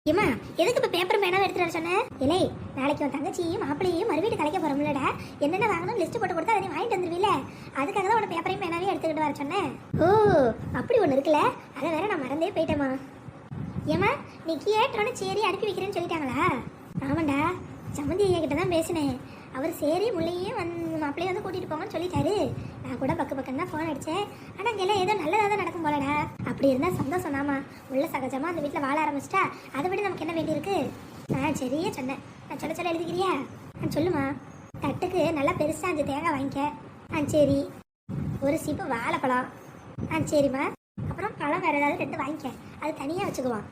ஏமா எதுக்கு இப்போ பேப்பர் பேனாவை எடுத்துட்டு வர சொன்னேன்? இல்லை, நாளைக்கு உன் தங்கச்சியும் மாப்பிளையும் மறுவீட்டு கலைக்க போகிறோம்லடா. என்னென்ன வாங்கணும் லிஸ்ட் போட்டு கொடுத்தா அதை வாங்கிட்டு வந்துருவீல. அதுக்காக தான் உன பேப்பரையும் பேனாவையும் எடுத்துக்கிட்டு வர சொன்னேன். ஓ, அப்படி ஒன்று இருக்குல்ல, அதை வேற நான் மறந்தே போயிட்டேம்மா. ஏமா நீ கேட்டோன்னு சரி அனுப்பி வைக்கிறேன்னு சொல்லிட்டாங்களா? ஆமாண்டா, சம்மந்தி ஐயா கிட்ட தான் பேசினேன். அவர் சரி முள்ளையும் மாப்பிள்ளையும் வந்து கூட்டிகிட்டு போங்கன்னு சொல்லிட்டாரு. நான் கூட பக்கம் தான் ஃபோன் அடித்தேன். ஆனால் அங்கெல்லாம் ஏதோ நல்லதாக தான் நடக்கும் போலடா. அப்படி இருந்தால் சந்தோஷம் தாமா. உள்ள சகஜமாக அந்த வீட்டில் வாழ ஆரம்பிச்சிட்டா அதை விட நமக்கு என்ன வேண்டியிருக்கு? சரியே சொன்னேன். நான் சொல்ல எழுதிக்கிறியா? சொல்லுமா. தட்டுக்கு நல்லா பெருசாக 5 தேங்காய் வாங்கிக்க. சரி. ஒரு சீப்பு வாழைப்பழம். சரிம்மா. அப்புறம் பழம் வேறு ஏதாவது 2 வாங்கிக்க. அது தனியாக வச்சுக்குவான்.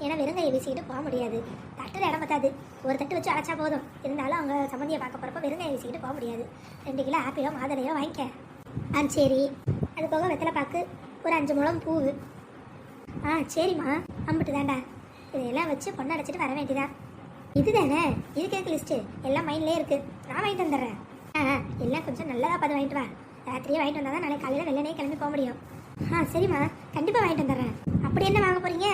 ஏன்னா வெறுங்கையை வீசிக்கிட்டு போக முடியாது. தட்டில் இடம் பத்தாது. ஒரு தட்டு வச்சு அடைச்சா போதும். இருந்தாலும் அவங்க சம்மந்தியை பார்க்க போகிறப்ப வெறுங்கையை வீசிக்கிட்டு போக முடியாது. 2 கிலோ ஆப்பிளோ மாதுளையோ வாங்கிக்க. சரி. அது போக வெத்தலை பாக்கு, ஒரு 5 முழம் பூவு. சரிம்மா. அம்பிட்டு தாண்டா. இதெல்லாம் வச்சு பொண்ணை அடைச்சிட்டு வர வேண்டியதான். இது தானே இதுக்கு லிஸ்ட்டு எல்லாம் மைண்ட்லேயே இருக்குது. நான் வாங்கிட்டு வந்துடுறேன். எல்லாம் கொஞ்சம் நல்லதாக பார்த்து வாங்கிட்டு வா. ராத்திரியே வாங்கிட்டு வந்தால் தான் நாளைக்கு காலையில் வெள்ளனே கிளம்பி போக முடியும். சரிம்மா, கண்டிப்பாக வாங்கிட்டு வந்துடுறேன். அப்படி என்ன வாங்க போகிறீங்க?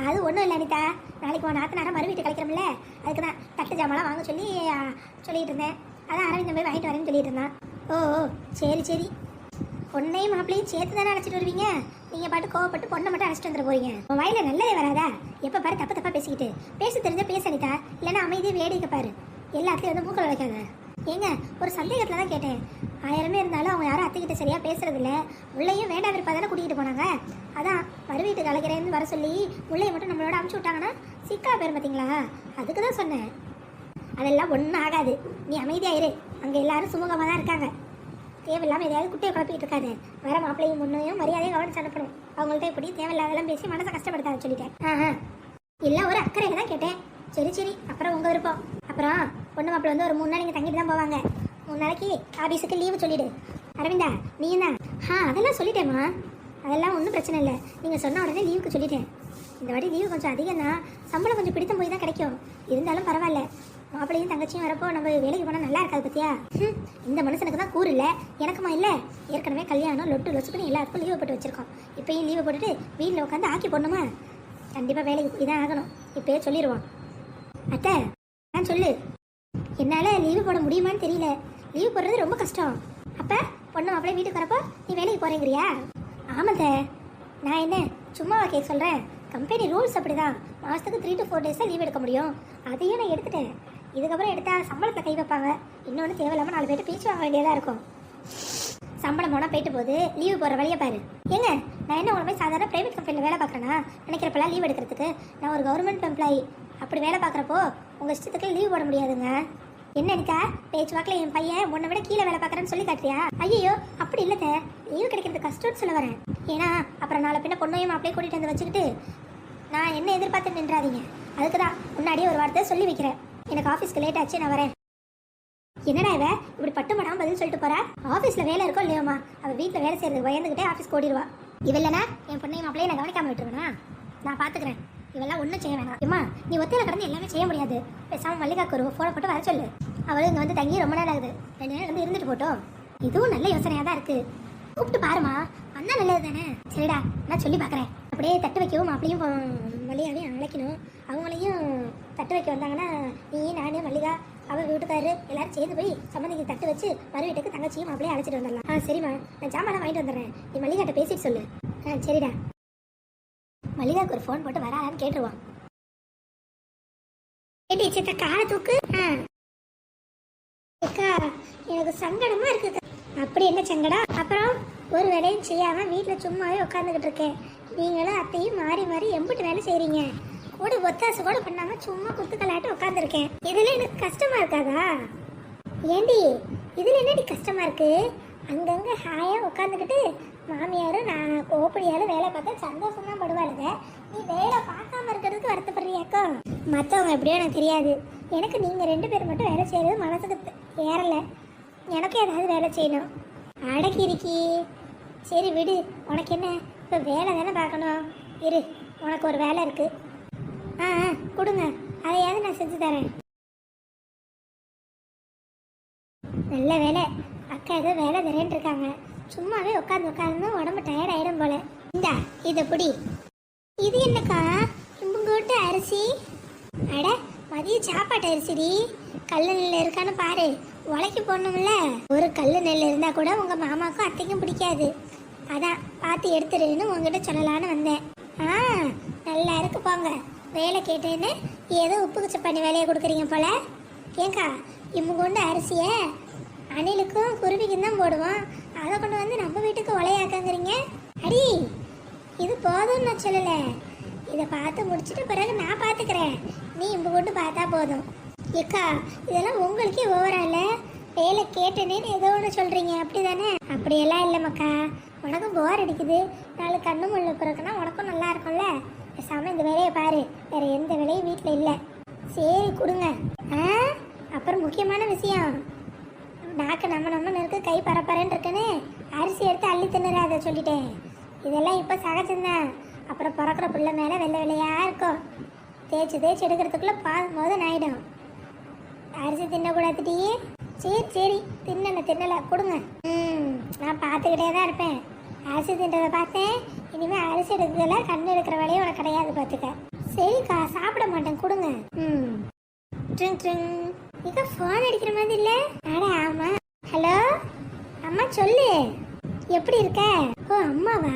அது ஒன்றும் இல்லை அனிதா. நாளைக்கு உன் நாத்தனாரம் மறு வீட்டு கலைக்கிறோம்ல, அதுக்கு தான் தட்டு ஜாமான்லாம் வாங்க சொல்லிட்டு இருந்தேன். அதான் அரவிந்தன் போய் வாங்கிட்டு வரேன்னு சொல்லிட்டு இருந்தான். ஓ சரி. பொண்ணையும் மாப்பிளையும் சேர்த்து தானே அழைச்சிட்டு வருவீங்க. நீங்கள் பாட்டு கோவப்பட்டு பொண்ணை மட்டும் அழைச்சிட்டு வந்துட போறீங்க. உன் வாயில நல்லதே வராதா? எப்போ பாரு தப்பாக பேசிக்கிட்டு. பேச தெரிஞ்ச பேச அனிதா. இல்லைன்னா அமைதியை வேடிக்கை பாரு. எல்லாத்தையும் வந்து மூக்கள் வைக்காத. ஏங்க, ஒரு சந்தேகத்தில் தான் கேட்டேன். 1000 இருந்தாலும் அவங்க யாரும் அத்தைக்கிட்ட சரியாக பேசுறதில்ல. முள்ளையும் வேண்டாம் விருப்பா தானே கூட்டிகிட்டு போனாங்க. அதான் மறு வீட்டுக்கு அழைக்கிறேன்னு வர சொல்லி முள்ளையை மட்டும் நம்மளோட அமுச்சு விட்டாங்கன்னா சிக்கா பேர் பார்த்தீங்களா? அதுக்கு தான் சொன்னேன். அதெல்லாம் ஒன்றும் ஆகாது. நீ அமைதியாயிரு. அங்கே எல்லாரும் சுமூகமாக தான் இருக்காங்க. தேவையில்லாமல் எதையாவது குட்டையை குழப்பிட்டு இருக்காது. வர மாப்பிள்ளையும் முன்னையும் மரியாதையை கவனிச்சு அனுப்பணும். அவங்கள்ட்ட இப்படி தேவையில்லாதெல்லாம் பேசி மனசை கஷ்டப்படுத்தாது சொல்லிட்டேன். எல்லாம் ஒரு அக்கறையில் தான் கேட்டேன். சரி. அப்புறம் உங்கள் விருப்பம். அப்புறம் பொண்ணு மாப்பிள்ளை வந்து ஒரு 3 நாள் இங்கே தங்கிட்டு தான் போவாங்க. 3 நாளைக்கு ஆஃபீஸுக்கு லீவு சொல்லிவிடு. அரவிந்தா, நீ என்ன? அதெல்லாம் சொல்லிட்டேம்மா. அதெல்லாம் ஒன்றும் பிரச்சனை இல்லை. நீங்கள் சொன்ன உடனே லீவுக்கு சொல்லிட்டேன். இந்த வாட்டி லீவு கொஞ்சம் அதிகம் தான். சம்பளம் கொஞ்சம் பிடித்த போய் தான் கிடைக்கும். இருந்தாலும் பரவாயில்ல. மாப்பிள்ளையும் தங்கச்சியும் வரப்போ நம்ம வேலைக்கு போனால் நல்லா இருக்காது பத்தியா? இந்த மனுஷனுக்கு தான் கூறு இல்லை, எனக்குமா இல்லை? ஏற்கனவே கல்யாணம் லொட்டு லொச்சுக்குன்னு எல்லாத்துக்கும் லீவு போட்டு வச்சுருக்கோம். இப்போயும் லீவு போட்டுட்டு வீட்டில் உட்காந்து ஆக்கி போடணுமா? கண்டிப்பாக வேலைக்கு போய் தான் ஆகணும். இப்போயே சொல்லிடுவோம். அத்தை, சொல்லு. என்னால் லீவு போட முடியுமான்னு தெரியல. லீவு போடுறது ரொம்ப கஷ்டம். அப்போ பொண்ணு மாப்பிள்ளை வீட்டுக்கு வரப்போ நீ வேலைக்கு போகிறேங்கிறியா? ஆமாத்த, நான் என்ன சும்மாவா கேட்க சொல்கிறேன். கம்பெனி ரூல்ஸ் அப்படி தான். மாதத்துக்கு 3 to 4 days லீவ் எடுக்க முடியும். அதையும் நான் எடுத்துட்டேன். இதுக்கப்புறம் எடுத்தால் சம்பளத்தில் கை வைப்பாங்க. இன்னொன்று தேவையில்லாமல் 4 பேர்ட்டு பேச்சு வாங்க வேண்டியதாக இருக்கும். சம்பளம் போனால் போயிட்டு போகுது. லீவு போடுற வழியை பாரு. ஏங்க, நான் என்ன உங்களை போய் சாதாரண ப்ரைவேட் கம்பெனியில் வேலை பார்க்குறேன்னா நினைக்கிறப்பெல்லாம் லீவ் எடுக்கிறதுக்கு? நான் ஒரு கவர்மெண்ட் எம்ப்ளாயி. அப்படி வேலை பார்க்குறப்போ உங்கள் இஷ்டத்துக்கு லீவ் போட முடியாதுங்க. என்ன அனிதா, பேச்சு வாக்கில் என் பையன் உன்னை விட கீழே வேலை பார்க்குறேன்னு சொல்லி காட்டுறியா? ஐயோ, அப்படி இல்லைத்த. லீவ் கிடைக்கிறது கஷ்டம்னு சொல்ல வரேன். ஏன்னா அப்புறம் நாளை பின்ன பொண்ணையும் அப்படியே கூட்டிகிட்டு வந்து வச்சுக்கிட்டு நான் என்ன எதிர்பார்த்து நின்றாதீங்க. அதுக்கு தான் முன்னாடியே ஒரு வார்த்தை சொல்லி வைக்கிறேன். எனக்கு ஆஃபீஸ்க்கு லேட் ஆச்சு, நான் வரேன். என்னடா இவ இப்படி பட்டு மடாம பதில் சொல்லிட்டு போறா? ஆஃபீஸில் வேலை இருக்கோ இல்லையோமா, அவள் வீட்டில் வேலை செய்யறது பயந்துக்கிட்டே ஆஃபீஸ்க்கு ஓடிடுவா. இவல்லனா என் பொண்ணையும் அப்படியே நான் கவனிக்காம விட்டுருவேனா? நான் பார்த்துக்கிறேன். இவெல்லாம் ஒன்றும் செய்ய வேணாம். அம்மா, நீ ஒத்தையில கடந்து எல்லாமே செய்ய முடியாது. பேசாமல் மல்லிகாக்கு ஒரு ஃபோனை போட்டு வர சொல்லு. அவளும் இங்கே வந்து தங்கி ரொம்ப நேரம் ஆகுது. 2 நேரம் வந்து இருந்துட்டு போட்டோம். இதுவும் நல்ல யோசனையாக தான் இருக்குது. கூப்பிட்டு பாருமா, அண்ணா நல்லது தானே? சரிடா, நான் சொல்லி பார்க்குறேன். அப்படியே தட்டு வைக்கவும் அப்படியும் மல்லிகாவையும் அழைக்கணும். அவங்களையும் தட்டு வைக்க வந்தாங்கன்னா நீ, நானே, மல்லிகா, அவள் வீட்டுக்காரரு எல்லாரும் சேர்ந்து போய் சம்மந்திக்கு தட்டு வச்சு மறு வீட்டுக்கு தங்கச்சியும் அப்படியே அழைச்சிட்டு வந்துடலாம். சரிம்மா, நான் ஜாமான் வாங்கிட்டு வந்துடுறேன். நீ மல்லிகாட்ட பேசிட்டு சொல்லு. சரிடா. மல்லிகாவுக்கு ஒரு ஃபோன் போட்டு வராதான்னு கேட்டுருவான். கேட்டு காலை தூக்கு. அக்கா, எனக்கு சங்கடமா இருக்கு. அப்படி என்ன சங்கடம்? அப்புறம் ஒரு வேலையும் செய்யாம வீட்டில் சும்மாவே உட்காந்துக்கிட்டு இருக்கேன். நீங்களும் அத்தையும் மாறி மாறி எம்பிட்டு வேலை செய்றீங்க. கூட ஒத்தாசு கூட பண்ணாம சும்மா குத்துக்கலாட்டு உட்காந்துருக்கேன். இதுல எனக்கு கஷ்டமா இருக்காதா? ஏண்டி, இதுல என்னடி கஷ்டமா இருக்கு? அங்கங்க ஹாயா உட்காந்துக்கிட்டு மாமியாரும் நான் கோப்படியாலும் வேலை பார்த்தா சந்தோஷம் தான் படுவாளுங்க. நீ வேலை பார்க்காம இருக்கிறதுக்கு வருத்தப்படுறியாக்கா? மற்றவங்க எப்படியோ எனக்கு தெரியாது. எனக்கு நீங்கள் 2 பேர் மட்டும் வேலை செய்கிறது மனசுக்கு ஏறலை. எனக்கும் ஏதாவது வேலை செய்யணும். அடக்கி இருக்கி. சரி விடு, உனக்கு என்ன இப்போ வேலை தானே பார்க்கணும். இரு, உனக்கு ஒரு வேலை இருக்குது. கொடுங்க, அதையாவது நான் செஞ்சு தரேன். நல்ல வேலை, அக்கா ஏதோ வேலை தரேன் இருக்காங்க. சும்மாவே உட்காந்து உடம்பு டயர்ட் ஆயிடும் போல. இந்தா இதை பிடி. இது என்னக்கா இவங்ககிட்ட அரிசி? அட மதிய சாப்பாட்டு அரிசிடி. கல்லு நெல் இருக்கான்னு பாரு, உலைக்கு போடணும்ல. ஒரு கல்லு நெல் இருந்தா கூட உங்க மாமாக்கும் அத்தைக்கும் பிடிக்காது. அதான் பார்த்து எடுத்துருன்னு உங்ககிட்ட சொல்லலான்னு வந்தேன். நல்லா இருக்கு போங்க. வேலை கேட்டேன்னு ஏதோ உப்புக்கு சப்பாணி வேலையை கொடுக்குறீங்க போல. ஏங்கா இம்மு கொண்டு அரிசியை அணிலுக்கும் குருவிக்கும் தான் போடுவோம், அதை கொண்டு வந்து நம்ம வீட்டுக்கு உலையாக்கங்கிறீங்க. அடி இது போதும்னு நான் சொல்லலை. இதை பார்த்து முடிச்சுட்டு பிறகு நான் பார்த்துக்கிறேன், நீ இம்பு கொண்டு பார்த்தா போதும். ஏக்கா இதெல்லாம் உங்களுக்கே ஓவரால. வேலை கேட்டேனேன்னு ஏதோ ஒன்று சொல்கிறீங்க அப்படி தானே? அப்படியெல்லாம் இல்லைம்மாக்கா, உனக்கும் போர் அடிக்குது, நாலு கண்ணு முள்ள பிறகுனா உனக்கும் நல்லா இருக்கும்ல. பேசாமல் இந்த வேலையை பாரு, வேறு எந்த வேலையும் வீட்டில் இல்லை. சரி கொடுங்க. அப்புறம் முக்கியமான விஷயம், நாக்கு நம்ம இருக்கு, கை பரப்பரன்னு இருக்குன்னு அரிசி எடுத்து அள்ளி தின்னுறாத சொல்லிட்டேன். இதெல்லாம் இப்போ சகஜம்தான். அப்புறம் பிறக்கிற பிள்ளை மேலே வெள்ளை வெள்ளையாக இருக்கும், தேய்ச்சி எடுக்கிறதுக்குள்ளே மோதன் ஆகிடும். அரிசி தின்னக்கூடாதுட்டி. சரி தின்னலை கொடுங்க. நான் பார்த்துக்கிட்டே தான் இருப்பேன். அரிசி தின்றதை பார்த்தேன், இனிமேல் அரிசி எடுக்கிறதுல கண் எடுக்கிற வேலையும் உனக்கு கிடையாது பார்த்துக்க. சரிக்கா சாப்பிட மாட்டேன் கொடுங்க. இங்க ஃபோன் அடிக்கிற மாதிரி இல்லை? அட ஆமாம். ஹலோ அம்மா சொல்லு, எப்படி இருக்க? ஓ அம்மாவா?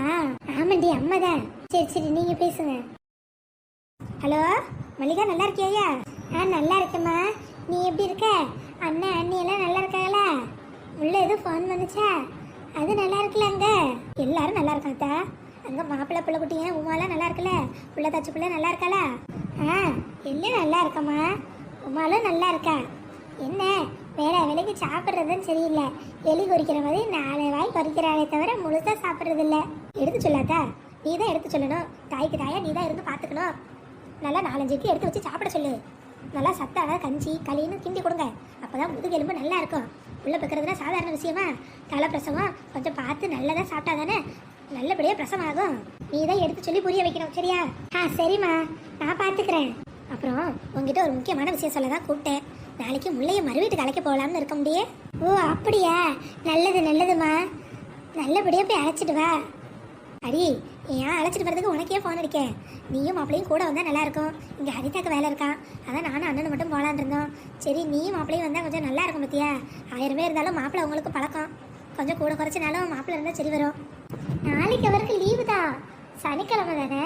ஆமாண்டி அம்மா தான். சரி நீங்கள் பேசுங்க. ஹலோ மல்லிகா, நல்லா இருக்கியா? நல்லா இருக்கேம்மா, நீ எப்படி இருக்க? அண்ணன் அண்ணி எல்லாம் நல்லா இருக்காங்களா? உள்ள எதுவும் ஃபோன் வந்துச்சா? அது நல்லா இருக்குல்ல? அங்கே எல்லாரும் நல்லா இருக்காத்தா. அங்கே மாப்பிள்ளை பிள்ளை குட்டிங்க உமாலாம் நல்லா இருக்குல்ல? பிள்ளை தச்சு பிள்ளை நல்லா இருக்காளா? எல்லாம் நல்லா இருக்கம்மா, உமாலும் நல்லா இருக்கா. என்ன வேலைக்கு சாப்பிட்றதுன்னு சரியில்லை, எலி கொறிக்கிற மாதிரி 4 வாய் கொறிக்கிறாளே தவிர முழுசாக சாப்பிட்றதில்ல. எடுத்து சொல்லாத்தா, நீ தான் எடுத்து சொல்லணும். தாய்க்கு தாயா நீ தான் இருந்து பார்த்துக்கணும். நல்லா 4-5 எடுத்து வச்சு சாப்பிட சொல்லு. நல்லா சத்தான கஞ்சி களின்னு கிண்டி கொடுங்க, அப்போ தான் முதுகு எலும்பு நல்லா இருக்கும். உள்ள வைக்கிறதுனா சாதாரண விஷயமா? தலை பிரசவம் கொஞ்சம் பார்த்து நல்லதாக சாப்பிட்டா தானே நல்லபடியாக பிரசவம் ஆகும். நீ தான் எடுத்து சொல்லி புரிய வைக்கணும் சரியா? சரிம்மா நான் பார்த்துக்கிறேன். அப்புறம் உங்ககிட்ட ஒரு முக்கியமான விஷயம் சொல்ல தான் கூப்பிட்டேன். நாளைக்கு முள்ளைய மறுவீட்டுக்கு அழைக்க போகலாம்னு இருக்க முடியே. ஓ அப்படியா? நல்லதும்மா, நல்லபடியாக போய் அழைச்சிட்டு வா. அடி ஏன் அழைச்சிட்டு வரதுக்கு உனக்கே ஃபோன் அடிக்கேன். நீயும் மாப்பிளையும் கூட வந்தால் நல்லாயிருக்கும். இங்கே ஹரிதாக்கு வேலை இருக்கான், அதான் நானும் அண்ணன் மட்டும் போகலான் இருந்தோம். சரி நீயும் மாப்பிளையும் வந்தால் கொஞ்சம் நல்லா இருக்கும் பத்தியா? 1000 பேர் இருந்தாலும் மாப்பிள்ளை உங்களுக்கு பழக்கம், கொஞ்சம் கூட குறைச்சினாலும் மாப்பிள்ளை இருந்தால் சரி வரும். நாளைக்கு அவருக்கு லீவு தான், சனிக்கிழமை தானே,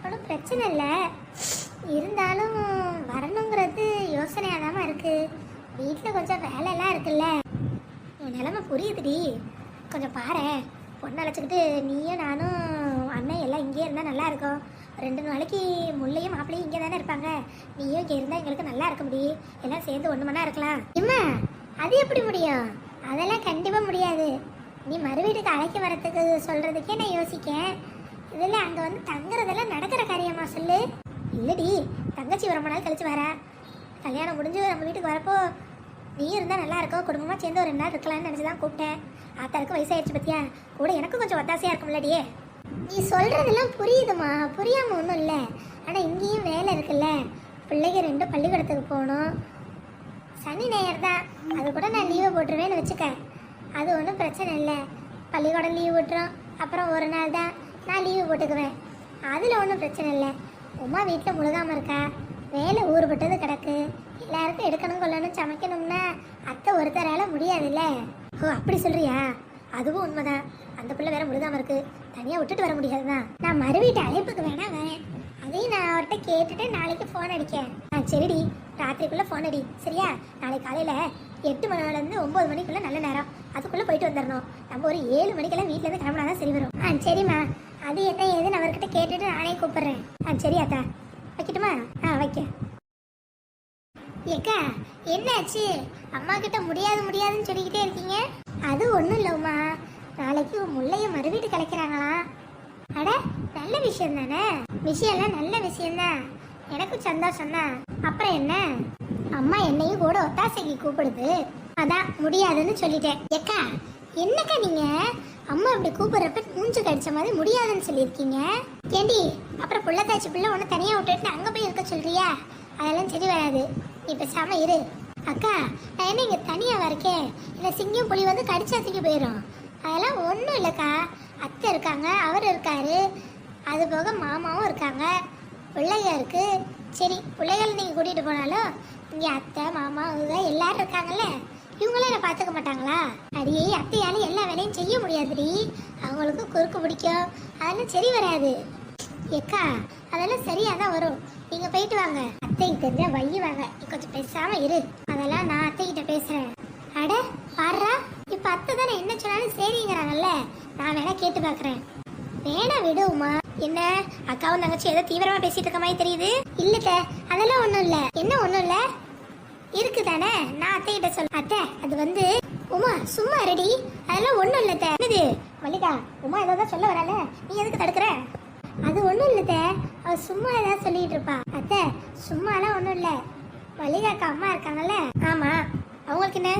ஒன்றும் பிரச்சனை இல்லை. இருந்தாலும் வரணுங்கிறது யோசனையாக தான் இருக்குது. வீட்டில் கொஞ்சம் வேலையெல்லாம் இருக்குல்ல. உன் நிலைமை புரியுதுடி, கொஞ்சம் பாரு. பொண்ணு அழைச்சிக்கிட்டு நீயும் நானும் அண்ணன் எல்லாம் இங்கே இருந்தால் நல்லா இருக்கும். 2 நாளைக்கு முள்ளையும் மாப்பிள்ளையும் இங்கே தானே இருப்பாங்க, நீயும் இங்கே இருந்தால் எங்களுக்கு நல்லா இருக்க முடியும். எல்லாம் சேர்ந்து 1 மணி நேரம் இருக்கலாம். இம்மா அது எப்படி முடியும்? அதெல்லாம் கண்டிப்பாக முடியாது. நீ மறுவீட்டுக்கு அழைக்க வரத்துக்கு சொல்கிறதுக்கே நான் யோசிக்கேன். இதில் அங்கே வந்து தங்குறதெல்லாம் நடக்கிற காரியமா சொல்லு? இல்லடி, தங்கச்சி ரொம்ப நாள் கழிச்சு வர, கல்யாணம் முடிஞ்சு நம்ம வீட்டுக்கு வரப்போ நீ இருந்தால் நல்லா இருக்கும், குடும்பமாக சேர்ந்து ஒரு 2 நாள் இருக்கலாம்னு நினச்சி தான் கூப்பிட்டேன். ஆத்தாருக்கு வயசாகிடுச்சு பத்தியா, கூட எனக்கும் கொஞ்சம் ஒத்தாசையாக இருக்கும்லடியே. நீ சொல்கிறதெல்லாம் புரியுதுமா, புரியாமல் ஒன்றும் இல்லை. ஆனால் இங்கேயும் வேலை இருக்குல்ல, பிள்ளைங்க 2 பள்ளிக்கூடத்துக்கு போகணும். சனி ஞாயிறு தான், அது கூட நான் லீவை போட்டுருவேன்னு வச்சுக்க, அது ஒன்றும் பிரச்சனை இல்லை. பள்ளிக்கூடம் லீவு விட்டுரும், அப்புறம் ஒரு நாள் தான் நான் லீவு போட்டுக்குவேன், அதில் ஒன்றும் பிரச்சனை இல்லை. உமா வீட்டில் முழுகாமல் இருக்கா, வேலை ஊறுபட்டது கிடக்கு, எல்லாருக்கும் எடுக்கணும் கொள்ளணும் சமைக்கணும்னா அத்தை ஒருத்தரால் முடியாதுல்ல. ஓ அப்படி சொல்கிறியா? அதுவும் உண்மைதான். அந்த பிள்ளை வேற முழுகாமல் இருக்கு, தனியாக விட்டுட்டு வர முடியாதுதான். நான் மறுவீட்டு அழைப்புக்கு வேணா வரேன், அதையும் நான் அவர்கிட்ட கேட்டுட்டு நாளைக்கு ஃபோன் அடிக்கேன். சரிடி, ராத்திரிக்குள்ளே ஃபோன் அடி சரியா? நாளைக்கு காலையில் 8 மணிலேருந்து 9 மணிக்குள்ளே நல்ல நேரம், அதுக்குள்ளே போயிட்டு வந்துடணும். நம்ம ஒரு 7 மணிக்கெல்லாம் வீட்டிலேருந்து கிளம்புனா தான் சரி வரும். சரிம்மா, அது என்ன ஏதுன்னு அவர்கிட்ட கேட்டுட்டு நானே கூப்பிட்றேன். சரியாத்தா, வைக்கட்டுமா? வைக்க. ஏக்கா என்னாச்சு? அம்மா கிட்ட முடியாதுன்னு சொல்லிக்கிட்டே இருக்கீங்க. அது ஒன்றும் இல்லைம்மா, நாளைக்கு முள்ளைய மறுவீட்டு கலைக்கிறாங்களா. அட நல்ல விஷயம் தானே? விஷயம்லாம் நல்ல விஷயம்தான், எனக்கும் சந்தோஷம் தான். அப்புறம் என்ன, அம்மா என்னையும் கூட ஒத்தாசைக்கு கூப்பிடுது, அதான் முடியாதுன்னு சொல்லிட்டேன். ஏக்கா என்னக்கா நீங்க அம்மா இப்படி கூப்பிடுறப்ப மூஞ்சு கடிச்ச மாதிரி முடியாதுன்னு சொல்லியிருக்கீங்க. ஏண்டி அப்புறம் புள்ளத்தாச்சி பிள்ளை ஒன்று தனியாக விட்டுட்டு அங்கே போய் இருக்க சொல்றியா? அதெல்லாம் சரி வராது, நீ பேசாம இரு. அக்கா நான் என்ன இங்கே தனியாக இருக்கேன், இல்லை சிங்கம் புலி வந்து கடிச்சா தூக்கி போயிடும். அதெல்லாம் ஒன்றும் இல்லைக்கா, அத்தை இருக்காங்க, அவர் இருக்காரு, அது போக மாமாவும் இருக்காங்க, பிள்ளைங்க இருக்கு, சரி பிள்ளைகள் நீங்கள் கூட்டிகிட்டு போனாலும் இங்கே அத்தை மாமா இவங்க எல்லாரும் இருக்காங்கல்ல, இவங்களும் என்னை பார்த்துக்க மாட்டாங்களா? அடியே அத்தையால எல்லா வேலையும் செய்ய முடியாதுடி, அவங்களுக்கு குறுக்கு பிடிக்கும், அதெல்லாம் சரி வராது. ஏக்கா அதெல்லாம் சரியாக தான் வரும், நீங்கள் போயிட்டு வாங்க. அத்தைக்கு தெரிஞ்சா வையுவாங்க, நீ கொஞ்சம் பேசாமல் இரு, அதெல்லாம் நான் அத்தைக்கிட்ட பேசுகிறேன். அட பாடுறா, இப்போ அத்தை தானே என்ன சொன்னாலும் சரிங்கிறாங்கல்ல, நான் வேணா கேட்டு பார்க்குறேன். வேணா விடுமா? என்ன அக்காவும் தங்கச்சி ஏதோ தீவிரமா பேசிட்டு இருக்க மாதிரி தெரியுது. இல்லத்த அதெல்லாம் ஒண்ணும் இல்ல. என்ன ஒண்ணும் இல்ல இருக்குதானே, நான் அத்தைகிட்ட சொல்ல. அத்தை அது வந்து உமா சும்மா ரெடி, அதெல்லாம் ஒண்ணும் இல்லத்த. என்னது மல்லிகா, உமா ஏதாவது சொல்ல வரால, நீ எதுக்கு தடுக்கிற? அது ஒண்ணும் இல்லத்த, அவ சும்மா ஏதாவது சொல்லிட்டு இருப்பா. அத்தை சும்மாலாம் ஒண்ணும் இல்ல, மல்லிகாக்கா அம்மா இருக்காங்கல்ல. ஆமா, அவங்களுக்கு என்ன?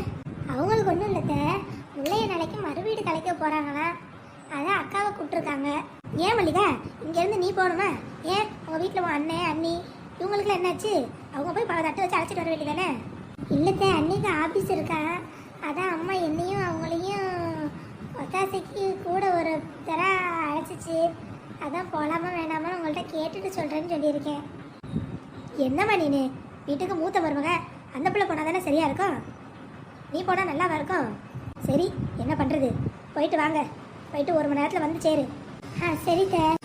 அவங்களுக்கு ஒண்ணும் இல்லத்த, முள்ளைய நாளைக்கு மறுவீடு கலைக்க போறாங்களா, அதான் அக்காவை கூப்பிட்டுருக்காங்க. ஏன் மல்லிகா இங்கேருந்து நீ போகணுமா? ஏன் உங்கள் வீட்டில் உன் அண்ணன் அண்ணி இவங்களுக்குலாம் என்னாச்சு? அவங்க போய் தட்டு வச்சு அழைச்சிட்டு வர வேண்டியதானே? இல்லைத்த, அன்னைக்கு ஆஃபீஸ் இருக்கா, அதான் அம்மா என்னையும் அவங்களையும் ஒத்தாசைக்கு கூட ஒரு தர அழைச்சிச்சு, அதான் போகலாமா வேணாமா உங்கள்கிட்ட கேட்டுட்டு சொல்கிறேன்னு சொல்லியிருக்கேன். என்னம்மா நீனு, வீட்டுக்கு மூத்த மருமக, அந்த பிள்ளை போனால் தானே சரியாக இருக்கும், நீ போனால் நல்லாவா இருக்கும்? சரி என்ன பண்ணுறது, போயிட்டு வாங்க, போயிட்டு 1 மணி நேரத்தில் வந்து சேரு. சரி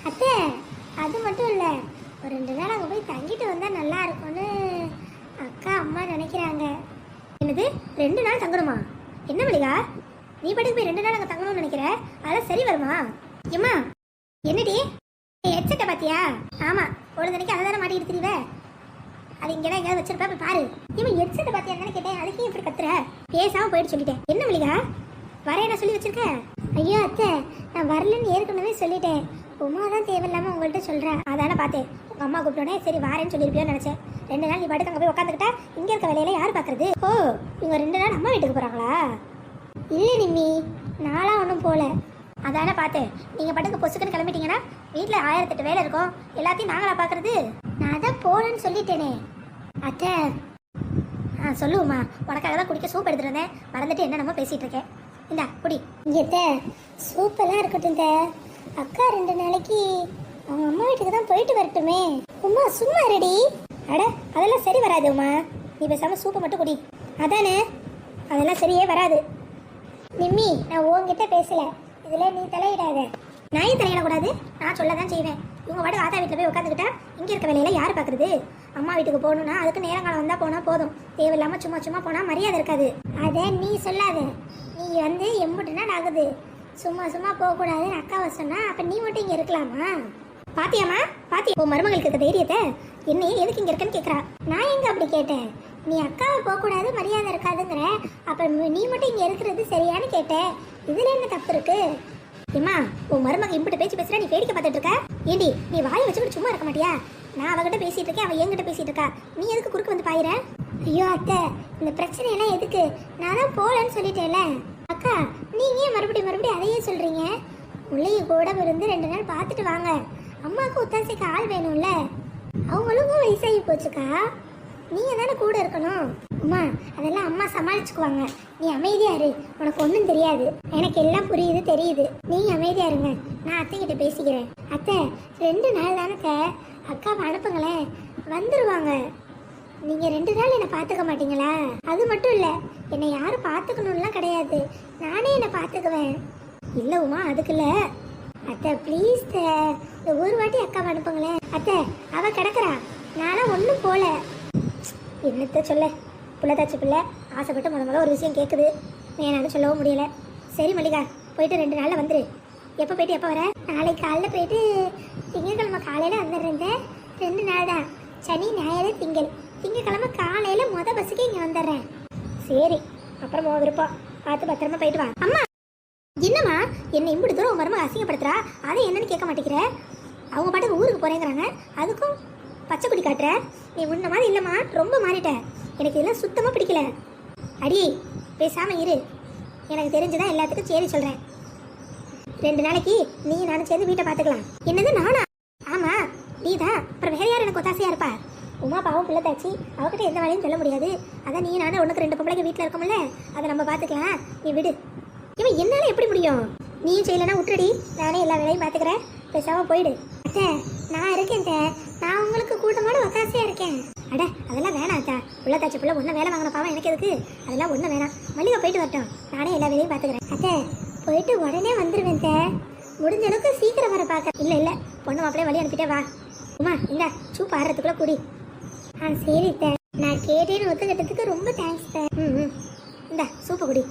அத்தை, அது மட்டும் இல்லை, ஒரு 2 நாள் அங்கே போய் தங்கிட்டு வந்தால் நல்லா இருக்கும்னு அக்கா அம்மா நினைக்கிறாங்க. என்னது 2 நாள் தங்கணுமா? என்ன மல்லிகா நீ பட்டுக்கு போய் 2 நாள் அங்கே தங்கணும்னு நினைக்கிற, அதெல்லாம் சரி வருமா? ஏம்மா என்னடி ஹெட்செட்டை பார்த்தியா? ஆமாம் பொழுதுனைக்கு அதை தானே மாட்டிட்டு தெரியவ, அது இங்கே எங்கேயாவது வச்சிருப்பா, போய் பாரு. இவன் ஹெட்செட்டை பார்த்தியான்னு கேட்டேன், அதுக்கே இப்படி கத்துற? பேசாமல் போயிட்டு சொல்லிட்டேன். என்ன மல்லிகா வர என்ன சொல்லி வச்சிருக்க? ஐயோ அத்தை, நான் வரலன்னு ஏற்கனவே சொல்லிட்டேன், உமா தான் தேவையில்லாமல் உங்கள்கிட்ட சொல்கிறேன், அதானே பார்த்தேன். உங்கள் அம்மா கூப்பிட்டோன்னே சரி வாரேன்னு சொல்லியிருப்பியோன்னு நினச்சேன். 2 நாள் நீ பாட்டுக்கு அங்கே போய் உட்காந்துக்கிட்டா இங்கே இருக்க வேலையில யார் பார்க்குறது? ஓ இவங்க 2 நாள் அம்மா வீட்டுக்கு போகிறாங்களா? இல்லை நிம்மி, நாளாக ஒன்றும் போகல, அதானே பார்த்தேன். நீங்கள் பாட்டுக்கு பொசுக்குன்னு கிளம்பிட்டீங்கன்னா வீட்டில் 1008 வேலை இருக்கும், எல்லாத்தையும் நாங்களா பார்க்குறது? நான் தான் போகலன்னு சொல்லிட்டேனே. அத்தை சொல்லுவோம்மா, உனக்காக தான் குடிக்க சூப் எடுத்துகிட்டு வந்தேன், மறந்துட்டு என்னென்னமோ பேசிகிட்டு இருக்கேன். இந்தா குடி. இங்கே சூப்பெல்லாம் இருக்கட்டும் அக்கா 2 நாளைக்கு அவங்க அம்மா வீட்டுக்கு தான் போயிட்டு வரட்டுமே. உமா சும்மா ரெடி. அட அதெல்லாம் சரி வராது உமா, நீ பேசாமல் சூப்பை மட்டும் குடி. அதானே, அதெல்லாம் சரியே வராது. நிம்மி நான் உங்ககிட்ட பேசலை, இதில் நீ தலையிடாத. நான் ஏன் தலையிடக்கூடாது, நான் சொல்ல தான் செய்வேன். இவங்க பாட்டு ஆத்தா வீட்டில் போய் உட்காந்துக்கிட்டா இங்கே இருக்க வேலையில யார் பார்க்குறது? அம்மா வீட்டுக்கு போகணுன்னா அதுக்கு நேரங்காலம் வந்தால் போனால் போதும், தேவையில்லாமல் சும்மா சும்மா போனால் மரியாதை இருக்காது. அதை நீ சொல்லாத, நீ வந்து எம்புட்டுனா ஆகுது, சும்மா சும்மா போகக்கூடாதுன்னு அக்காவை சொன்னா, அப்போ நீ மட்டும் இங்கே இருக்கலாமா? பாத்தியாம்மா பாத்தியா உன் மருமகளுக்கு இருக்க தைரியத்தை, என்னையே எதுக்கு இங்கே இருக்கன்னு கேட்குறா. நான் எங்கே அப்படி கேட்டேன்? நீ அக்காவை போகக்கூடாது மரியாதை இருக்காதுங்கிற, அப்போ நீ மட்டும் இங்கே இருக்கிறது சரியானு கேட்டேன், இதில் என்ன தப்பு இருக்கு? ஏம்மா உன் மருமக இம்பிட்டு பேச்சு பேசுகிறா, நீ வேடிக்கை பார்த்துட்டு இருக்க? ஏண்டி நீ வாயை வச்சுக்கிட்டு சும்மா இருக்க மாட்டியா? நான் அவகிட்ட பேசிட்டு இருக்கேன், அவள் என்கிட்ட பேசிட்டு இருக்கா, நீ எதுக்கு குறுக்கு வந்து பாயிற? ஐயோ அத்தை, இந்த பிரச்சனையெல்லாம் எதுக்கு? நான் தான் போகலன்னு சொல்லிட்டேன்ல. அக்கா நீங்க ஏன் மறுபடியும் அதையே சொல்றீங்க? உள்ளே கூட இருந்து 2 நாள் பார்த்துட்டு வாங்க, அம்மாவுக்கு ஒத்தாசைக்கு ஆள் வேணும்ல, அவங்களுக்கும் வயசாகி போச்சுக்கா, நீங்க தானே கூட இருக்கணும். அம்மா அதெல்லாம் அம்மா சமாளிச்சுக்குவாங்க, நீ அமைதியா இரு, உனக்கு ஒன்றும் தெரியாது, எனக்கு எல்லாம் புரியுது தெரியுது, நீங்க அமைதியா இருங்க, நான் அத்தைக்கிட்ட பேசிக்கிறேன். அத்தை 2 நாள் தானே அக்காவை அனுப்புங்களேன், வந்துருவாங்க. நீங்க 2 நாள் என்னை பார்த்துக்க மாட்டீங்களா? அது மட்டும் இல்லை, என்னை யாரும் பார்த்துக்கணும்லாம் கிடையாது, நானே என்னை பார்த்துக்குவேன். இல்லை உமா அதுக்கு இல்லை அத்தை, ப்ளீஸ் இந்த ஒரு வாட்டி அக்காவை அனுப்புங்களேன். அத்தை அவ கிடக்குறா, நானும் ஒன்றும் போல. என்னத்த சொல்ல, பிள்ளைதாச்சு பிள்ளை ஆசைப்பட்டு முதல்ல ஒரு விஷயம் கேட்குது, என்னால் சொல்லவும் முடியல. சரி மல்லிகா போயிட்டு 2 நாளில் வந்துரு. எப்போ போயிட்டு எப்போ வர? நாளைக்கு காலைல போயிட்டு திங்கட்கிழமை காலையில் வந்துடுறேன். 2 நாள் தான், சனி ஞாயிறு திங்கக்கிழமை காலையில் பஸ்ஸுக்கு இங்கே வந்துடுறேன். சரி அப்புறம் விருப்பம், பார்த்து பத்திரமா போயிட்டு வா. அம்மா என்னம்மா என்னை இப்படி தூரம் உங்க மருமக அசிங்கப்படுத்துறா, அதை என்னன்னு கேட்க மாட்டேங்கிற? அவங்க பாட்டுக்கு ஊருக்கு போறேங்கிறாங்க, அதுக்கும் பச்சை குடி காட்டுற. நீ முன்ன மாதிரி இல்லைம்மா, ரொம்ப மாறிட்ட, எனக்கு இதெல்லாம் சுத்தமாக பிடிக்கல. அடி பேசாம இரு, எனக்கு தெரிஞ்சுதான் எல்லாத்துக்கும் சரி சொல்கிறேன். 2 நாளைக்கு நீ நானும் சேர்ந்து வீட்டை பார்த்துக்கலாம். என்னது நானா? ஆமாம் நீ தான், அப்புறம் வேற யார் எனக்கு ஒத்தாசையாக இருப்பா? உமா பாவம் பிள்ளை தாச்சி, அவகிட்ட எந்த வேலையும் சொல்ல முடியாது, அதான் நீ நானும் உனக்கு 2 பொம்பளைக்கு வீட்டில் இருக்கோம்ல, அதை நம்ம பார்த்துக்கலாம், நீ விடு. இவன் என்னால் எப்படி முடியும்? நீயும் செய்யலைன்னா விட்டுடி, நானே எல்லா வேலையும் பார்த்துக்கிறேன், பேசாமல் போயிடு. அத்தை நான் இருக்கேன் தே. நான் உங்களுக்கு கூட்டமாட ஒத்தாசையா இருக்கேன். அட அதெல்லாம் வேணாம் அத்தா. உள்ள தாச்சி புள்ள ஒன்றும் வேலை வாங்கின பாவம் எனக்கு எதுக்கு? அதெல்லாம் ஒன்றும் வேணாம். மல்லிகா போயிட்டு வரட்டும், நானே எல்லா வேலையும் பார்த்துக்கிறேன். அத்தை போயிட்டு உடனே வந்துடுவேன் தே. முடிஞ்ச அளவுக்கு சீக்கிரம் வர பார்க்க. இல்லை இல்லை, பொண்ணு மாப்பிள்ளைய வழி அனுப்பிட்டே வா. உமா இந்த சூப் ஆடுறதுக்குள்ள குடி. ஆ சரி தே. நான் கேட்டேன்னு ஒத்துக்கிட்டதுக்கு ரொம்ப தேங்க்ஸ் தே. ம் இந்த சூப்பு குடி.